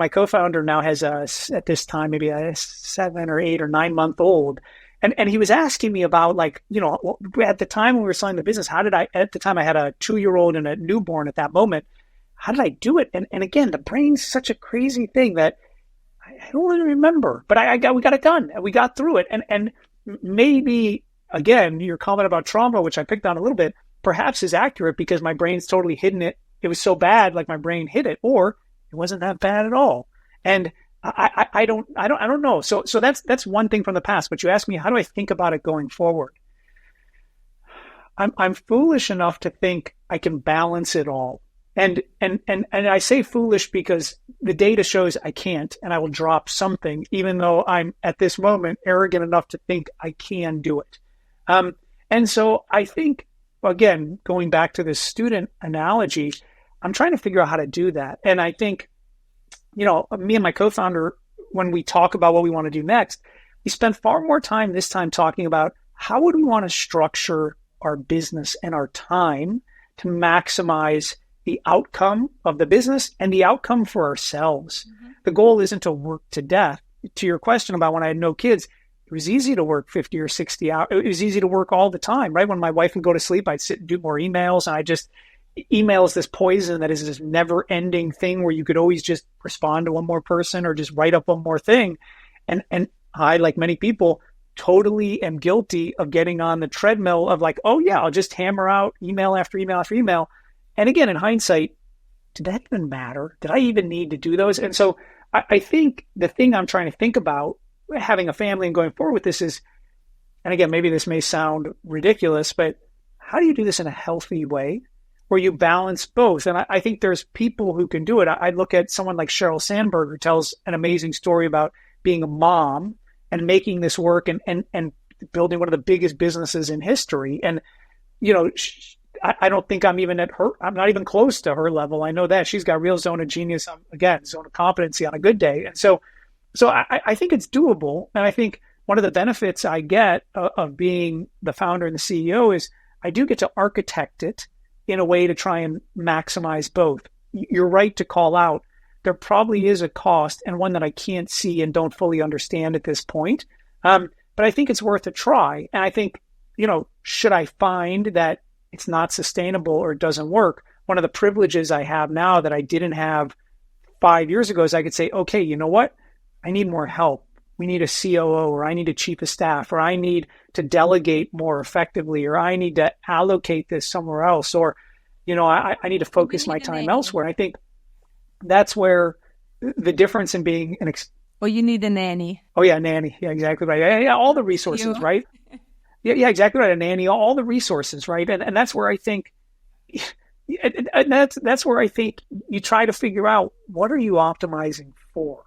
my co-founder now has at this time, maybe a 7 or 8 or 9 month old. And he was asking me about like, at the time when we were selling the business, at the time I had a 2-year-old and a newborn at that moment. How did I do it? And again, the brain's such a crazy thing that I don't really remember, but we got it done and we got through it. And maybe, again, your comment about trauma, which I picked on a little bit, perhaps is accurate because my brain's totally hidden it. It was so bad, like my brain hid it, or it wasn't that bad at all. And I don't know. So that's one thing from the past. But you asked me, how do I think about it going forward? I'm foolish enough to think I can balance it all. And I say foolish because the data shows I can't, and I will drop something, even though I'm at this moment arrogant enough to think I can do it. And so I think, again, going back to this student analogy, I'm trying to figure out how to do that. And I think, me and my co-founder, when we talk about what we want to do next, we spend far more time this time talking about how would we want to structure our business and our time to maximize the outcome of the business and the outcome for ourselves. Mm-hmm. The goal isn't to work to death. To your question about when I had no kids, it was easy to work 50 or 60 hours. It was easy to work all the time, right? When my wife would go to sleep, I'd sit and do more emails. And email is this poison that is this never ending thing where you could always just respond to one more person or just write up one more thing. And I, like many people, totally am guilty of getting on the treadmill of like, oh yeah, I'll just hammer out email after email after email. And again, in hindsight, did that even matter? Did I even need to do those? And so I think the thing I'm trying to think about having a family and going forward with this is, and again, maybe this may sound ridiculous, but how do you do this in a healthy way where you balance both? And I think there's people who can do it. I look at someone like Sheryl Sandberg, who tells an amazing story about being a mom and making this work and building one of the biggest businesses in history. And, I don't think I'm even at her. I'm not even close to her level. I know that she's got real zone of genius, again, zone of competency on a good day. And so I think it's doable. And I think one of the benefits I get of being the founder and the CEO is I do get to architect it in a way to try and maximize both. You're right to call out. There probably is a cost and one that I can't see and don't fully understand at this point. But I think it's worth a try. And I think, should I find that it's not sustainable or it doesn't work, one of the privileges I have now that I didn't have 5 years ago is I could say, okay, you know what? I need more help. We need a COO, or I need a chief of staff, or I need to delegate more effectively, or I need to allocate this somewhere else, or, I need to focus my time elsewhere. I think that's where the difference in being or you need a nanny. Oh yeah, nanny. Yeah, exactly right. Yeah, all the resources, right? Yeah, exactly right. A nanny, all the resources, right? And that's where I think, and that's where I think you try to figure out what are you optimizing for?